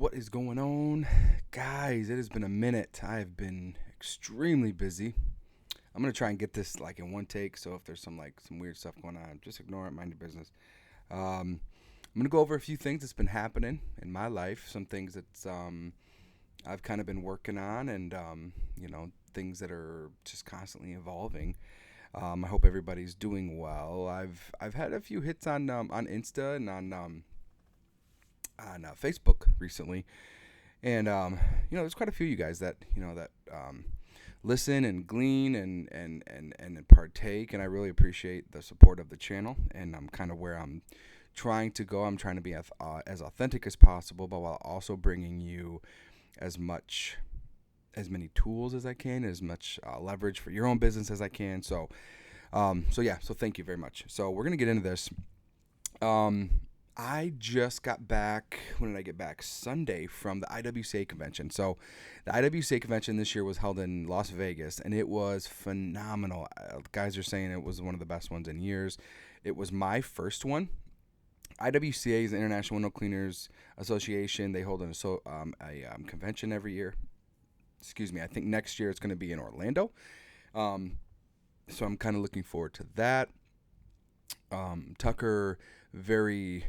What is going on? Guys, it has been a minute. I have been extremely busy. I'm going to try and get this like in one take, so if there's some weird stuff going on, just ignore it, mind your business. I'm going to go over a few things that's been happening in my life, some things that I've kind of been working on and things that are just constantly evolving. I hope everybody's doing well. I've had a few hits on Insta and on Facebook recently, and there's quite a few of you guys that listen and glean and partake, and I really appreciate the support of the channel. And I'm kind of where I'm trying to go. I'm trying to be as authentic as possible, but while also bringing you as much as many tools as I can, as much leverage for your own business as I can. So thank you very much. So we're gonna get into this. Um, I just got back. When did I get back? Sunday from the IWCA convention. So, the IWCA convention this year was held in Las Vegas, and it was phenomenal. Guys are saying it was one of the best ones in years. It was my first one. IWCA is the International Window Cleaners Association. They hold a convention every year. Excuse me. I think next year it's going to be in Orlando. Um, so I'm kind of looking forward to that. Tucker very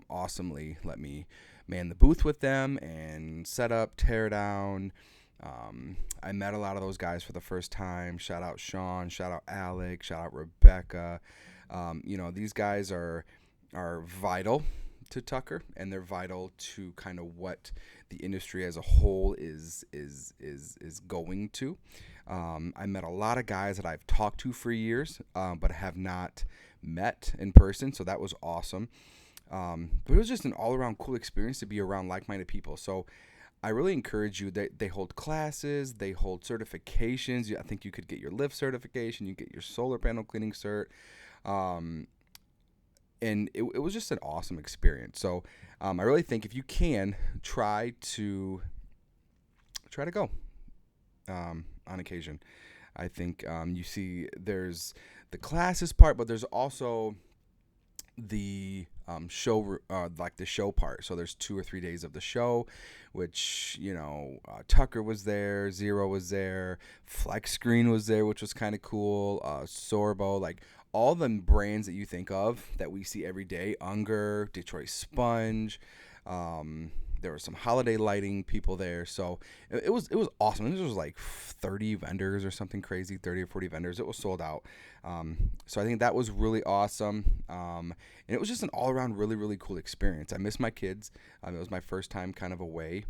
awesomely let me man the booth with them and set up, tear down. I met a lot of those guys for the first time. Shout out Sean, shout out Alec, shout out Rebecca. These guys are vital to Tucker, and they're vital to kind of what the industry as a whole is going to. I met a lot of guys that I've talked to for years, but have not met in person, so that was awesome. But it was just an all-around cool experience to be around like-minded people. So I really encourage you. They hold classes, they hold certifications. I think you could get your lift certification, you get your solar panel cleaning cert. And it was just an awesome experience. So I really think if you can, try to go on occasion. I think you see there's the classes part, but there's also the show, like the show part. So there's 2 or 3 days of the show, which Tucker was there, Zero was there, Flex Screen was there, which was kind of cool. Sorbo, like all the brands that you think of that we see every day. Unger, Detroit Sponge. There were some holiday lighting people there, so it was awesome. This was like 30 vendors or something crazy, 30 or 40 vendors. It was sold out. So I think that was really awesome. And it was just an all-around really, really cool experience. I miss my kids. It was my first time kind of away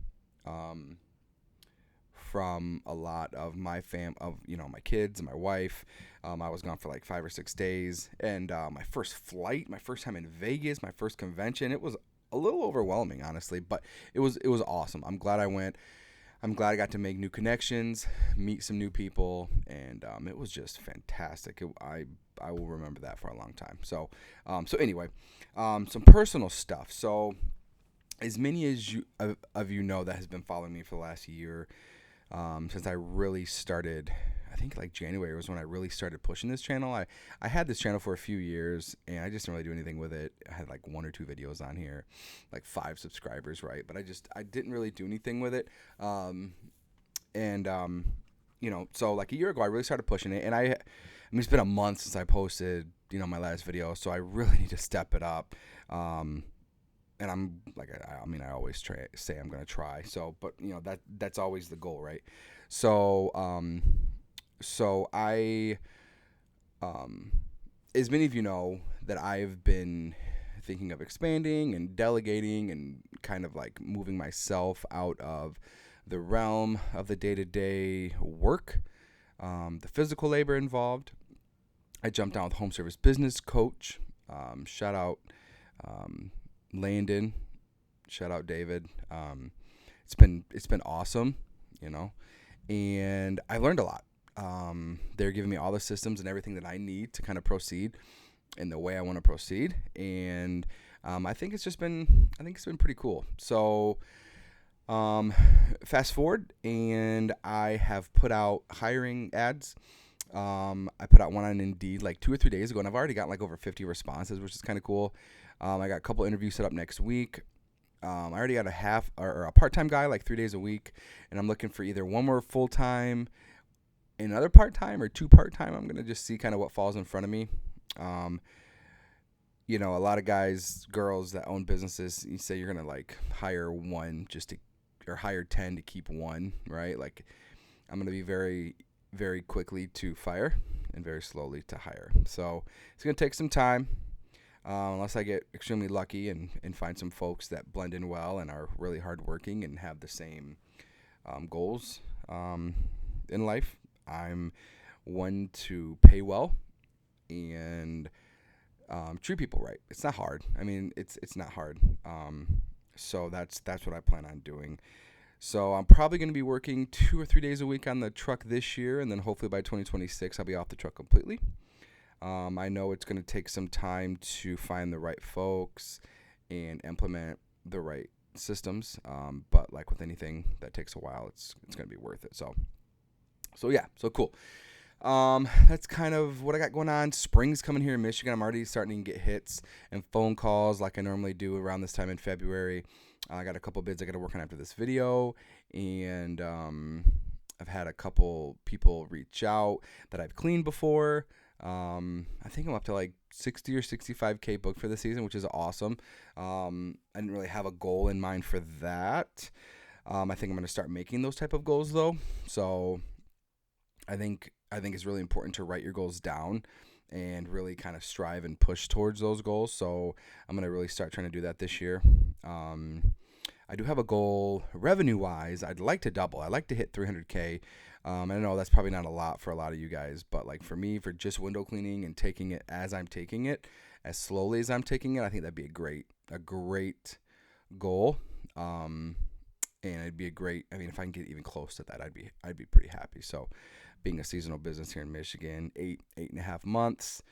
from a lot of my my kids and my wife. I was gone for like 5 or 6 days, and my first flight, my first time in Vegas, my first convention. It was a little overwhelming, honestly, but it was awesome. I'm glad I went. I'm glad I got to make new connections, meet some new people, and it was just fantastic. I will remember that for a long time. So anyway, some personal stuff. So as many as you of you know that has been following me for the last year, since I really started. I think like January was when I really started pushing this channel. I had this channel for a few years, and I just didn't really do anything with it. I had like 1 or 2 videos on here, like 5 subscribers, right? But I didn't really do anything with it. So like a year ago, I really started pushing it, and I mean, it's been a month since I posted, my last video, so I really need to step it up. And I'm like, I always say I'm gonna try. So, but that's always the goal, right? So, I, as many of you know, that I've been thinking of expanding and delegating and kind of like moving myself out of the realm of the day-to-day work, the physical labor involved. I jumped down with home service business coach. Shout out Landon. Shout out David. It's been awesome, and I learned a lot. They're giving me all the systems and everything that I need to kind of proceed in the way I want to proceed. And I think it's been pretty cool. So fast forward, and I have put out hiring ads. I put out one on Indeed like 2 or 3 days ago, and I've already gotten like over 50 responses, which is kind of cool. I got a couple interviews set up next week. I already got a half or a part-time guy, like 3 days a week, and I'm looking for either one more full-time, another part-time, or two part-time. I'm gonna just see kind of what falls in front of me. Um, a lot of guys, girls that own businesses, you say you're gonna like hire one just to, or hire 10 to keep one, right? Like I'm gonna be very, very quickly to fire and very slowly to hire. So it's gonna take some time. Unless I get extremely lucky and find some folks that blend in well and are really hardworking and have the same goals in life. I'm one to pay well and treat people right. It's not hard. I mean, it's not hard. So that's what I plan on doing. So I'm probably going to be working 2 or 3 days a week on the truck this year, and then hopefully by 2026 I'll be off the truck completely. I know it's going to take some time to find the right folks and implement the right systems, but like with anything that takes a while, it's going to be worth it. So yeah, so cool. That's kind of what I got going on. Spring's coming here in Michigan. I'm already starting to get hits and phone calls like I normally do around this time in February. I got a couple bids I got to work on after this video, and I've had a couple people reach out that I've cleaned before. I think I'm up to like 60 or 65K booked for the season, which is awesome. I didn't really have a goal in mind for that. I think I'm going to start making those type of goals though. So I think it's really important to write your goals down and really kind of strive and push towards those goals. So I'm going to really start trying to do that this year. I do have a goal revenue-wise. I'd like to double. I'd like to hit 300K. I know that's probably not a lot for a lot of you guys, but like for me, for just window cleaning and taking it as I'm taking it, as slowly as I'm taking it, I think that'd be a great goal. And it'd be I mean, if I can get even close to that, I'd be pretty happy. So being a seasonal business here in Michigan, 8.5 months,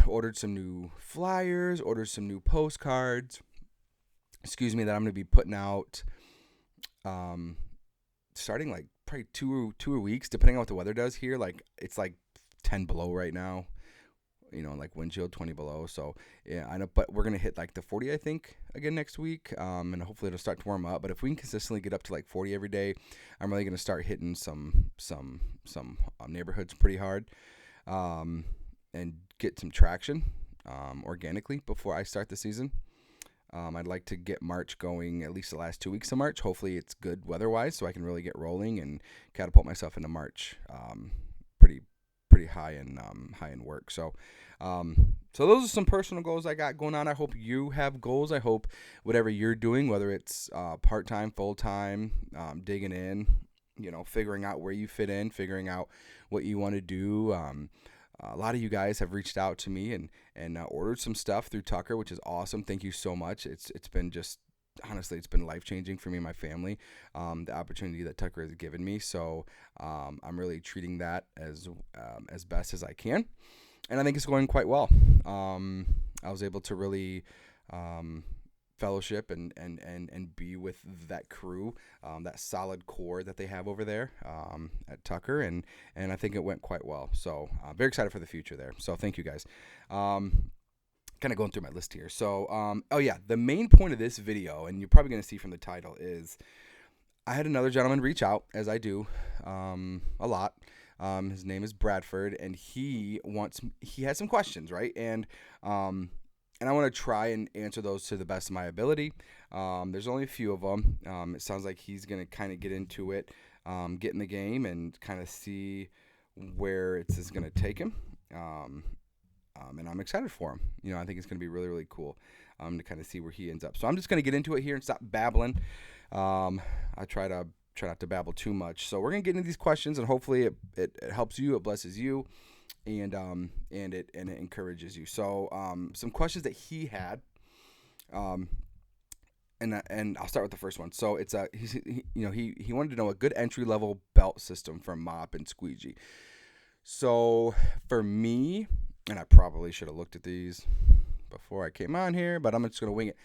ordered some new flyers, ordered some new postcards, that I'm going to be putting out, starting like probably two weeks, depending on what the weather does here. Like it's like 10 below right now, like wind chill 20 below. So yeah, I know, but we're going to hit like the 40, I think, again next week. And hopefully it'll start to warm up, but if we can consistently get up to like 40 every day, I'm really going to start hitting some neighborhoods pretty hard, and get some traction, organically before I start the season. I'd like to get March going, at least the last 2 weeks of March. Hopefully it's good weather-wise, so I can really get rolling and catapult myself into March, pretty high in work. So those are some personal goals I got going on. I hope you have goals. I hope whatever you're doing, whether it's part-time, full-time, digging in, figuring out where you fit in, figuring out what you want to do. A lot of you guys have reached out to me and ordered some stuff through Tucker, which is awesome. Thank you so much. It's been just, honestly, it's been life-changing for me and my family, the opportunity that Tucker has given me. So I'm really treating that as best as I can, and I think it's going quite well. I was able to really fellowship and be with that crew, that solid core that they have over there at Tucker, and I think it went quite well. So very excited for the future there. So thank you guys. Kind of going through my list here. So the main point of this video, and you're probably going to see from the title, is I had another gentleman reach out, as I do a lot. His name is Bradford, and he has some questions, right? And I want to try and answer those to the best of my ability. There's only a few of them. It sounds like he's going to kind of get into it, get in the game, and kind of see where it's going to take him. And I'm excited for him. I think it's going to be really, really cool to kind of see where he ends up. So I'm just going to get into it here and stop babbling. I try not to babble too much. So we're going to get into these questions, and hopefully it helps you, it blesses you, and it encourages you. So some questions that he had, and I'll start with the first one. So it's he wanted to know a good entry level belt system for mop and squeegee. So for me, and I probably should have looked at these before I came on here, but I'm just gonna wing it.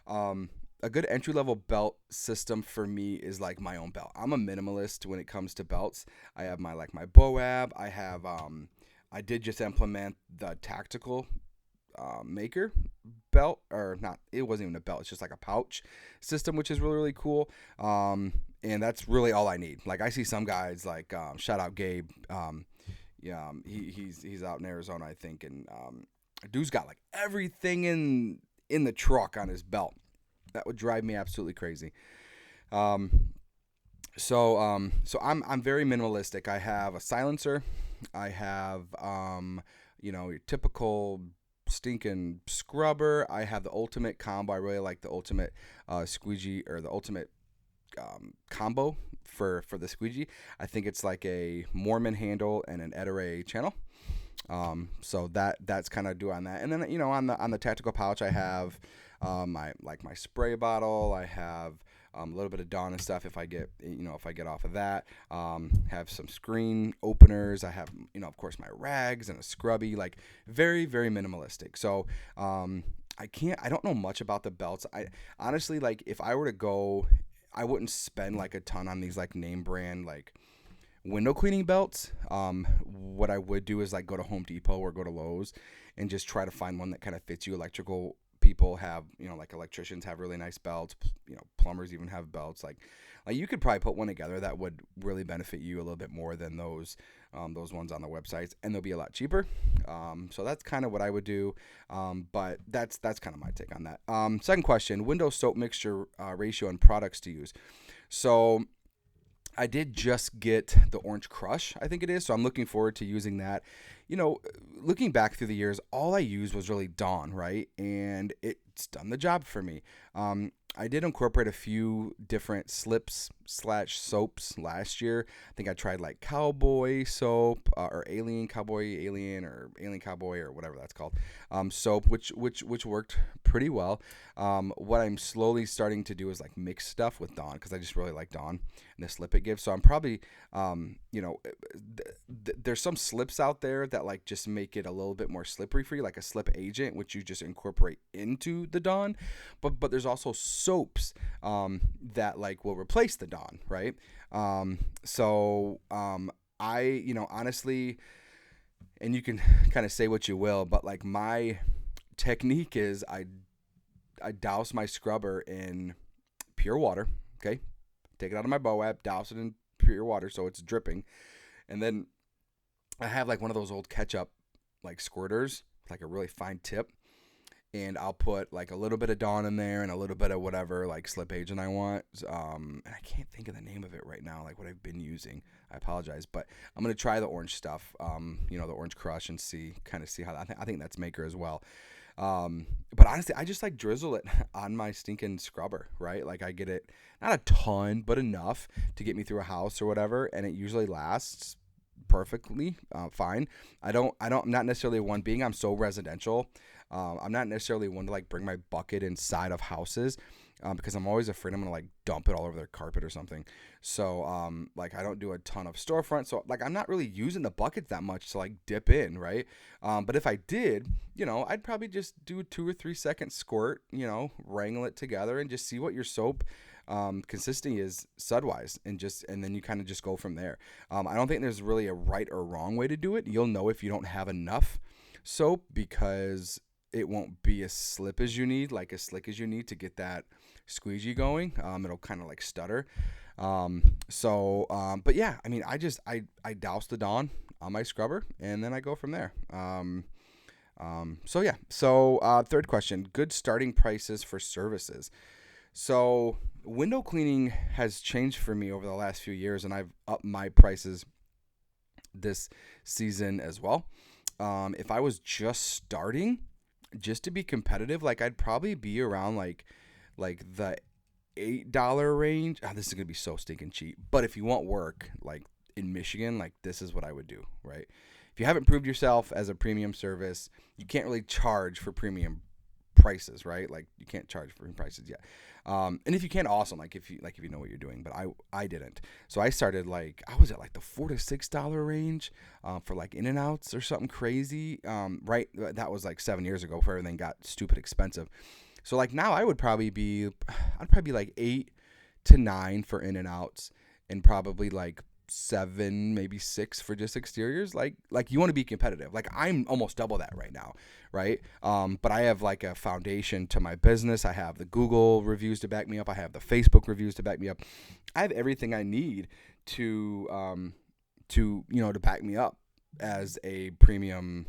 A good entry level belt system for me is like my own belt. I'm a minimalist when it comes to belts. I have my Boab. I did just implement the tactical Maker belt, or not, it wasn't even a belt, it's just like a pouch system, which is really, really cool. And that's really all I need. Like I see some guys like, shout out Gabe. Yeah, he's out in Arizona, I think, and dude's got like everything in the truck on his belt. That would drive me absolutely crazy. Um, so I'm very minimalistic. I have a silencer. I have your typical stinking scrubber. I have the ultimate combo. I really like the ultimate squeegee, or the ultimate combo for the squeegee. I think it's like a Mormon handle and an Ettore channel. So that's kind of do on that. And then on the tactical pouch, I have my spray bottle. I have a little bit of Dawn and stuff if I get off of that. Have some screen openers. I have of course my rags and a scrubby. Like very, very minimalistic. So I don't know much about the belts. I honestly, like, if I were to go, I wouldn't spend like a ton on these like name brand like window cleaning belts. What I would do is like go to Home Depot or go to Lowe's and just try to find one that kind of fits you. Electrical people have, like electricians have really nice belts. Plumbers even have belts. Like you could probably put one together that would really benefit you a little bit more than those ones on the websites, and they'll be a lot cheaper. So that's kind of what I would do. But that's kind of my take on that. Second question: window soap mixture ratio and products to use. So I did just get the Orange Crush, I think it is. So I'm looking forward to using that. Looking back through the years, all I used was really Dawn, right? And it's done the job for me. I did incorporate a few different slips / soaps last year. I think I tried like Cowboy soap or Alien Cowboy, Alien or Alien Cowboy or whatever that's called, soap, which worked pretty well. What I'm slowly starting to do is like mix stuff with Dawn because I just really like Dawn and the slip it gives. So I'm probably, there's some slips out there that like just make it a little bit more slippery free, like a slip agent, which you just incorporate into the Dawn. But there's also soaps that like will replace the Dawn, right? I honestly, and you can kind of say what you will, but like my technique is I douse my scrubber in pure water. Okay, take it out of my Boab, douse it in pure water so it's dripping, and then I have like one of those old ketchup like squirters, like a really fine tip. And I'll put like a little bit of Dawn in there and a little bit of whatever like slip agent I want. And I can't think of the name of it right now, like what I've been using. I apologize, but I'm gonna try the orange stuff, the Orange Crush, and see how I think that's Maker as well. But honestly, I just like drizzle it on my stinking scrubber, right? Like I get it, not a ton, but enough to get me through a house or whatever, and it usually lasts perfectly fine. I'm not necessarily one being, I'm so residential. I'm not necessarily one to like bring my bucket inside of houses because I'm always afraid I'm gonna like dump it all over their carpet or something. So like I don't do a ton of storefront. So like I'm not really using the buckets that much to like dip in, right? But if I did, I'd probably just do a 2 or 3 second squirt, wrangle it together and just see what your soap consistency is sud-wise, and then you kind of just go from there. I don't think there's really a right or wrong way to do it. You'll know if you don't have enough soap because it won't be as slick as you need to get that squeegee going. It'll kind of like stutter. But yeah, I mean, I douse the Dawn on my scrubber and then I go from there. Third question: good starting prices for services. So window cleaning has changed for me over the last few years, and I've upped my prices this season as well. If I was just starting, just to be competitive, like I'd probably be around like the $8 range. This is gonna be so stinking cheap. But if you want work, like in Michigan, like this is what I would do, right? If you haven't proved yourself as a premium service, you can't really charge for premium prices, right? Like you can't charge for prices yet. And if you can, awesome. Like if you know what you're doing, but I didn't. So I started I was at like the $4 to $6 range for like in and outs or something crazy. Right. That was like 7 years ago before everything got stupid expensive. So like now I'd probably be like 8 to 9 for in and outs, and probably like 7, maybe 6 for just exteriors. Like you want to be competitive. Like I'm almost double that right now, right? But I have like a foundation to my business. I have the Google reviews to back me up. I have the Facebook reviews to back me up. I have everything I need to back me up as a premium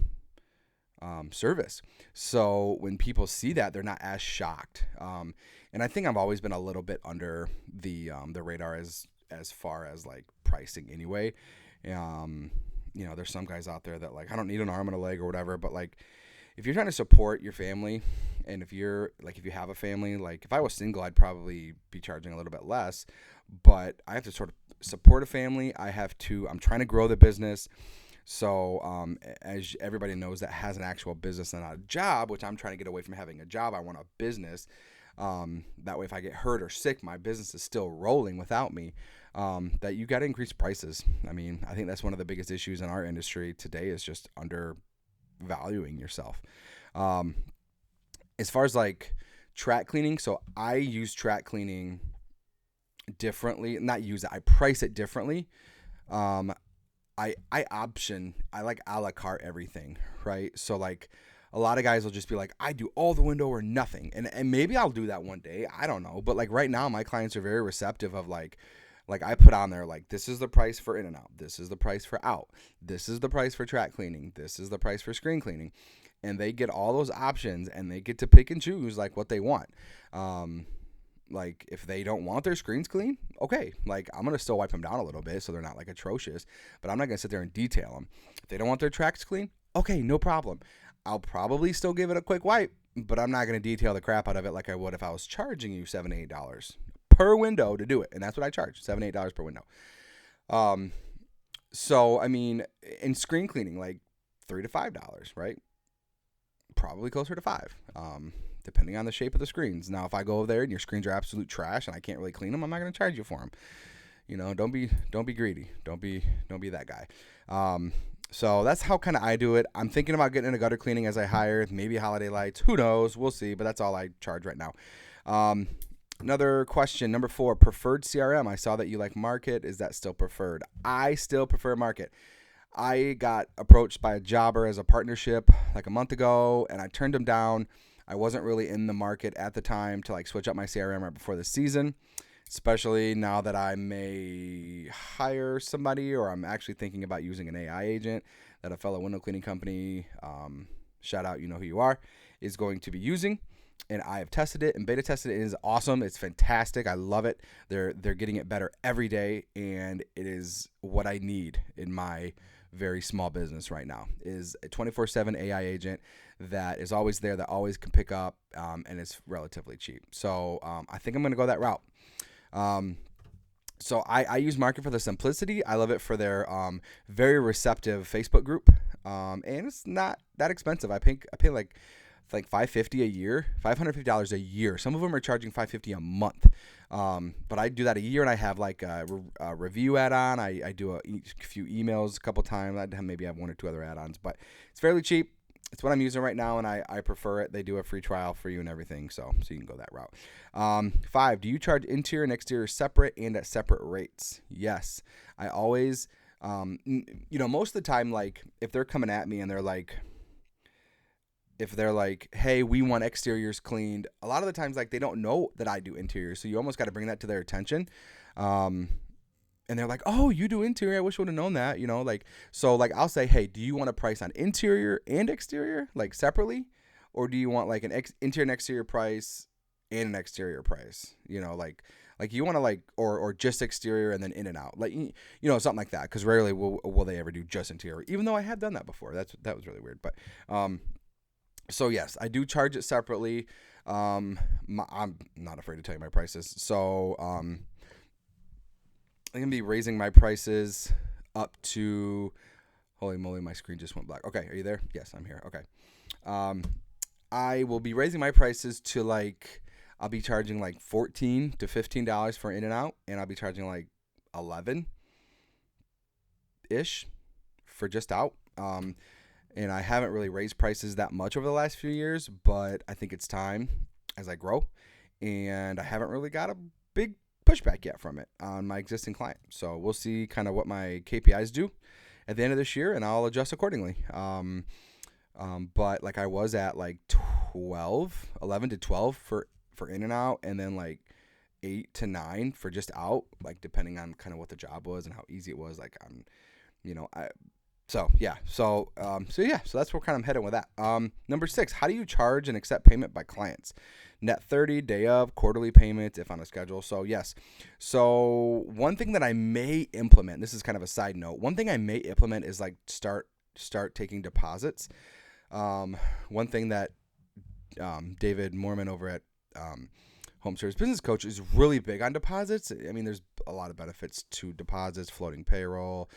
service. So when people see that, they're not as shocked. And I think I've always been a little bit under the radar as far as like pricing anyway. There's some guys out there that like, I don't need an arm and a leg or whatever, but like if you're trying to support your family, and if you have a family, like if I was single, I'd probably be charging a little bit less, but I have to sort of support a family. I'm trying to grow the business. So as everybody knows that has an actual business and not a job, which I'm trying to get away from having a job, I want a business. That way, if I get hurt or sick, my business is still rolling without me. That you got to increase prices. I mean, I think that's one of the biggest issues in our industry today is just undervaluing yourself. As far as like track cleaning, so I use track cleaning differently. Not use it, I price it differently. I like a la carte everything, right? So like a lot of guys will just be like, I do all the window or nothing. And maybe I'll do that one day. I don't know. But like right now, my clients are very receptive of like I put on there, like, this is the price for in and out. This is the price for out. This is the price for track cleaning. This is the price for screen cleaning. And they get all those options and they get to pick and choose like what they want. Like if they don't want their screens clean, okay, like I'm going to still wipe them down a little bit so they're not like atrocious, but I'm not going to sit there and detail them. If they don't want their tracks clean, okay, no problem. I'll probably still give it a quick wipe, but I'm not going to detail the crap out of it like I would if I was charging you $7, $8 per window to do it. And that's what I charge, $7, $8 per window. So, I mean, in screen cleaning, like $3 to $5, right? Probably closer to $5. Depending on the shape of the screens. Now, if I go over there and your screens are absolute trash and I can't really clean them, I'm not going to charge you for them. Don't be greedy. Don't be that guy. So that's how kind of I do it. I'm thinking about getting into gutter cleaning as I hire, maybe holiday lights. Who knows? We'll see. But that's all I charge right now. Another question, number 4, preferred CRM. I saw that you like Market. Is that still preferred? I still prefer Market. I got approached by a jobber as a partnership like a month ago, and I turned him down. I wasn't really in the market at the time to like switch up my CRM right before the season, especially now that I may hire somebody, or I'm actually thinking about using an AI agent that a fellow window cleaning company, shout out, you know who you are, is going to be using. And I have tested it and beta tested it. It is awesome. It's fantastic. I love it. They're getting it better every day, and it is what I need in my very small business right now, is a 24/7 AI agent that is always there, that always can pick up, and it's relatively cheap. So I think I'm going to go that route. So I use Market for the simplicity. I love it for their very receptive Facebook group, and it's not that expensive. I pay like $550 a year, $550 a year. Some of them are charging $550 a month. But I do that a year, and I have like a review add-on. I do a few emails a couple times. Maybe I have 1 or 2 other add-ons, but it's fairly cheap. It's what I'm using right now, and I prefer it. They do a free trial for you and everything, so you can go that route. 5, do you charge interior and exterior separate and at separate rates? Yes. I always, most of the time, like if they're coming at me and they're like, hey, we want exteriors cleaned, a lot of the times, like, they don't know that I do interiors, so you almost got to bring that to their attention. And they're like, oh, you do interior? I wish I would have known that, So, like, I'll say, hey, do you want a price on interior and exterior, like, separately? Or do you want, like, an interior and exterior price and an exterior price? Like you want to, like, or just exterior and then in and out, like, something like that, because rarely will they ever do just interior, even though I have done that before. That was really weird, but, so yes, I do charge it separately. I'm not afraid to tell you my prices. So I'm going to be raising my prices up to, holy moly, my screen just went black. Okay, are you there? Yes, I'm here. Okay. I will be raising my prices to like, I'll be charging like $14 to $15 for in and out, and I'll be charging like 11-ish for just out. And I haven't really raised prices that much over the last few years, but I think it's time as I grow. And I haven't really got a big pushback yet from it on my existing client. So we'll see kind of what my KPIs do at the end of this year, and I'll adjust accordingly. But like I was at like 11 to 12 for in and out, and then like 8 to 9 for just out, like depending on kind of what the job was and how easy it was. Like so that's where kind of I'm heading with that. Number 6, how do you charge and accept payment by clients? Net 30, day of, quarterly payment if on a schedule. So yes. So one thing that I may implement, this is kind of a side note, one thing I may implement is like start taking deposits. One thing that David Mormon over at Home Service Business Coach is really big on deposits. I mean, there's a lot of benefits to deposits, floating payroll,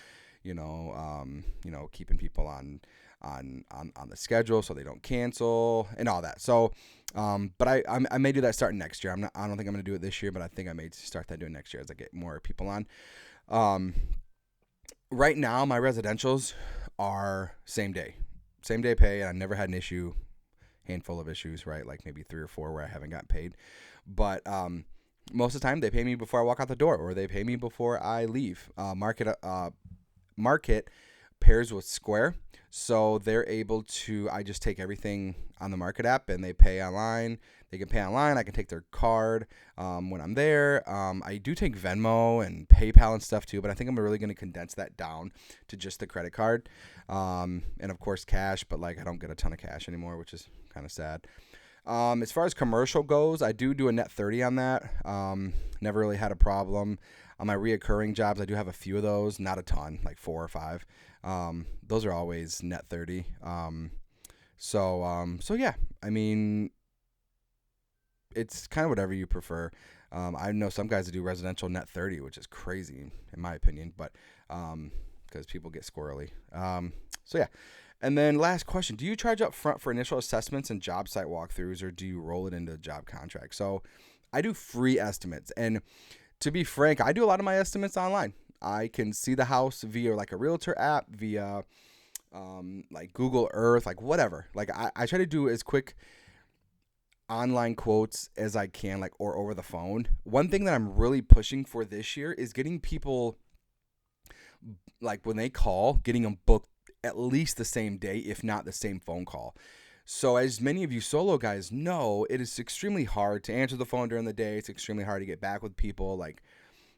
keeping people on the schedule so they don't cancel and all that. So, but I may do that starting next year. I don't think I'm going to do it this year, but I think I may start that doing next year as I get more people on. Right now, my residentials are same day pay, and I've never had an issue. Handful of issues, right? Like maybe 3 or 4 where I haven't gotten paid, but most of the time they pay me before I walk out the door, or they pay me before I leave. Market pairs with Square, so they're able to. I just take everything on the Market app, and they pay online. They can pay online. I can take their card when I'm there. I do take Venmo and PayPal and stuff too, but I think I'm really going to condense that down to just the credit card, and of course cash. But like I don't get a ton of cash anymore, which is kind of sad. As far as commercial goes, I do a net 30 on that. Never really had a problem. On my reoccurring jobs, I do have a few of those, not a ton, like 4 or 5. Those are always net 30. So yeah, I mean, it's kind of whatever you prefer. I know some guys that do residential net 30, which is crazy in my opinion, but because people get squirrely. So yeah. And then last question, do you charge up front for initial assessments and job site walkthroughs, or do you roll it into the job contract? So I do free estimates, and to be frank, I do a lot of my estimates online. I can see the house via like a realtor app, via like Google Earth, like whatever. Like I try to do as quick online quotes as I can, like, or over the phone. One thing that I'm really pushing for this year is getting people, like when they call, getting them booked at least the same day, if not the same phone call. So as many of you solo guys know, it is extremely hard to answer the phone during the day. It's extremely hard to get back with people like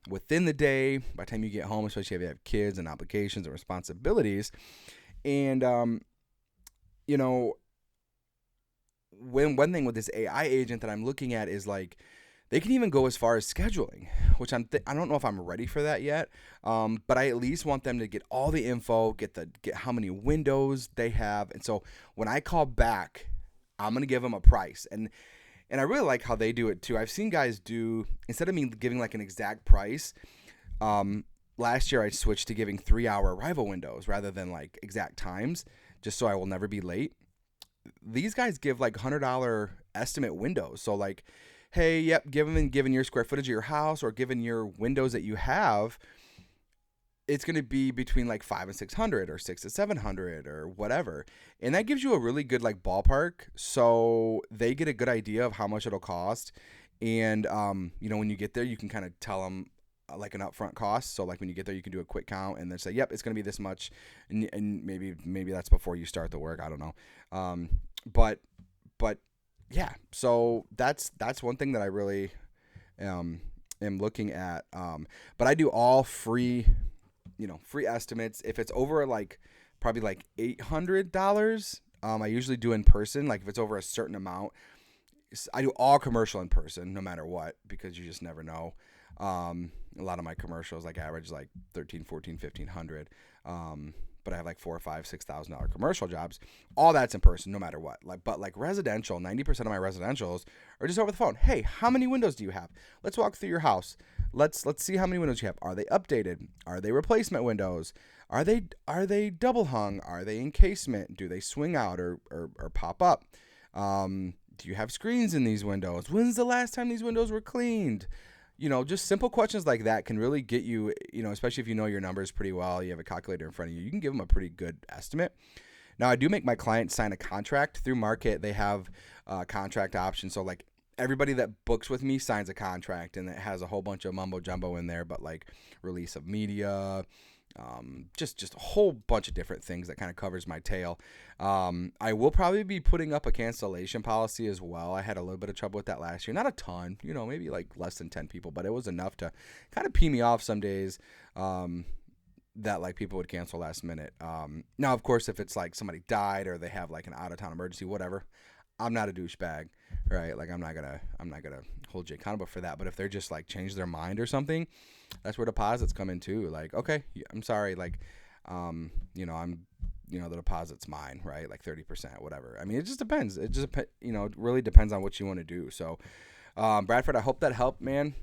within the day, by the time you get home, especially if you have kids and obligations and responsibilities. And, one thing with this AI agent that I'm looking at is like, they can even go as far as scheduling, which I don't know if I'm ready for that yet. But I at least want them to get all the info, get how many windows they have. And so when I call back, I'm going to give them a price. And I really like how they do it too. I've seen guys do, instead of me giving like an exact price, last year I switched to giving 3-hour arrival windows rather than like exact times, just so I will never be late. These guys give like $100 estimate windows. So like, hey, yep, given your square footage of your house, or given your windows that you have, it's going to be between like 500 and 600, or 600 to 700, or whatever. And that gives you a really good like ballpark. So they get a good idea of how much it'll cost. And, when you get there, you can kind of tell them like an upfront cost. So like when you get there, you can do a quick count and then say, yep, it's going to be this much. And maybe that's before you start the work. I don't know. But yeah, so that's one thing that I really am looking at. But I do all free estimates. If it's over like probably like $800, I usually do in person. Like if it's over a certain amount, I do all commercial in person, no matter what, because you just never know. A lot of my commercials like average like $1,300, $1,400, $1,500. But I have like $4,000 or $5,000, $6,000 commercial jobs. All that's in person, no matter what. But residential, 90% of my residentials are just over the phone. Hey, how many windows do you have? Let's walk through your house. Let's see how many windows you have. Are they updated? Are they replacement windows? Are they double hung? Are they encasement? Do they swing out or pop up? Do you have screens in these windows? When's the last time these windows were cleaned? Just simple questions like that can really get you, especially if you know your numbers pretty well, you have a calculator in front of you, you can give them a pretty good estimate. Now, I do make my clients sign a contract through Market. They have contract options. So like everybody that books with me signs a contract, and it has a whole bunch of mumbo jumbo in there, but like release of media, just a whole bunch of different things that kind of covers my tail. I will probably be putting up a cancellation policy as well. I had a little bit of trouble with that last year. Not a ton, maybe like less than 10 people, but it was enough to kind of pee me off some days. That like people would cancel last minute. Now, of course, if it's like somebody died or they have like an out of town emergency, whatever, I'm not a douchebag, right? Like I'm not gonna hold you accountable for that. But if they're just like change their mind or something, that's where deposits come in too. Like, okay, I'm sorry, like, I'm, the deposit's mine, right? Like 30%, whatever. I mean, it just depends. It just, it really depends on what you want to do. So, Bradford, I hope that helped, man.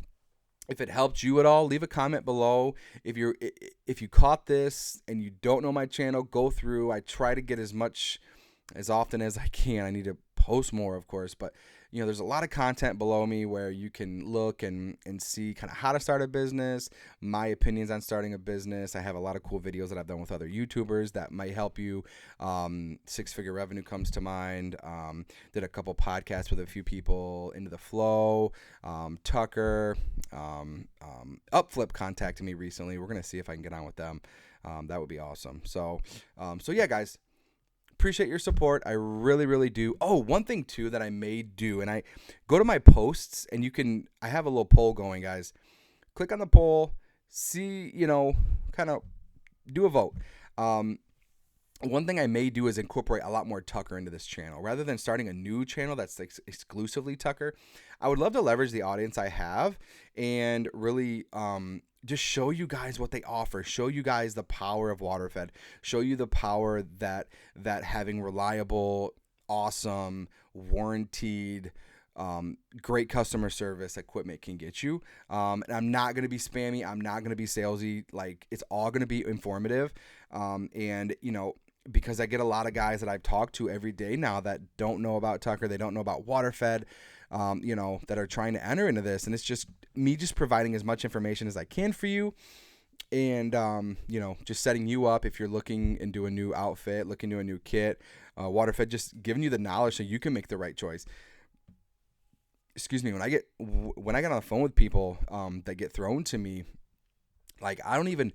If it helped you at all, leave a comment below. If you caught this and you don't know my channel, go through. I try to get as often as I can. I need to post more, of course, but there's a lot of content below me where you can look and see kind of how to start a business, my opinions on starting a business. I have a lot of cool videos that I've done with other YouTubers that might help you. Six-figure revenue comes to mind. Did a couple podcasts with a few people into the flow. Tucker, Upflip contacted me recently. We're gonna see if I can get on with them. That would be awesome. So yeah, guys. Appreciate your support. I really, really do. Oh, one thing too that I may do, and I go to my posts and I have a little poll going, guys. Click on the poll, see, kind of do a vote. One thing I may do is incorporate a lot more Tucker into this channel. Rather than starting a new channel that's exclusively Tucker, I would love to leverage the audience I have and really just show you guys what they offer, show you guys the power of WaterFed, show you the power that having reliable, awesome, warranted, great customer service equipment can get you. And I'm not going to be spammy. I'm not going to be salesy. Like, it's all going to be informative. And, because I get a lot of guys that I've talked to every day now that don't know about Tucker, they don't know about WaterFed, that are trying to enter into this. And it's just me just providing as much information as I can for you. And, just setting you up if you're looking into a new outfit, looking to a new kit, WaterFed, just giving you the knowledge so you can make the right choice. Excuse me. When I get on the phone with people, that get thrown to me, like, I don't even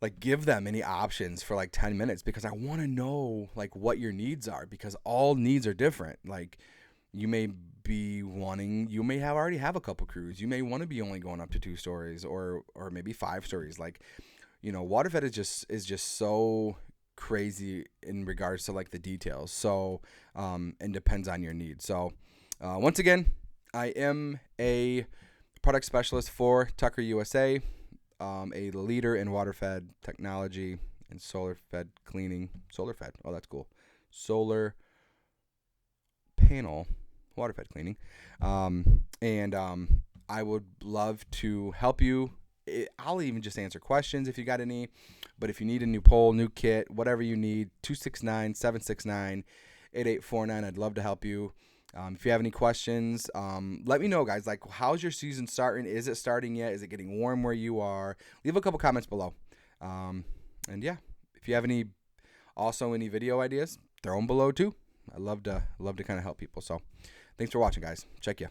like give them any options for like 10 minutes because I want to know like what your needs are, because all needs are different. Like, you may already have a couple crews. You may want to be only going up to 2 stories or maybe 5 stories. Like, WaterFed is just so crazy in regards to like the details. So, and depends on your needs. So, once again, I am a product specialist for Tucker USA, a leader in WaterFed technology and solar fed cleaning. Oh, that's cool. Solar panel WaterFed cleaning. I would love to help you. I'll even just answer questions if you got any. But if you need a new pole, new kit, whatever you need, 269-769-8849. I'd love to help you. If you have any questions, let me know, guys. Like, how's your season starting? Is it starting yet? Is it getting warm where you are? Leave a couple comments below. And yeah, if you have any video ideas, throw them below too. I love to kind of help people. So thanks for watching, guys. Check ya.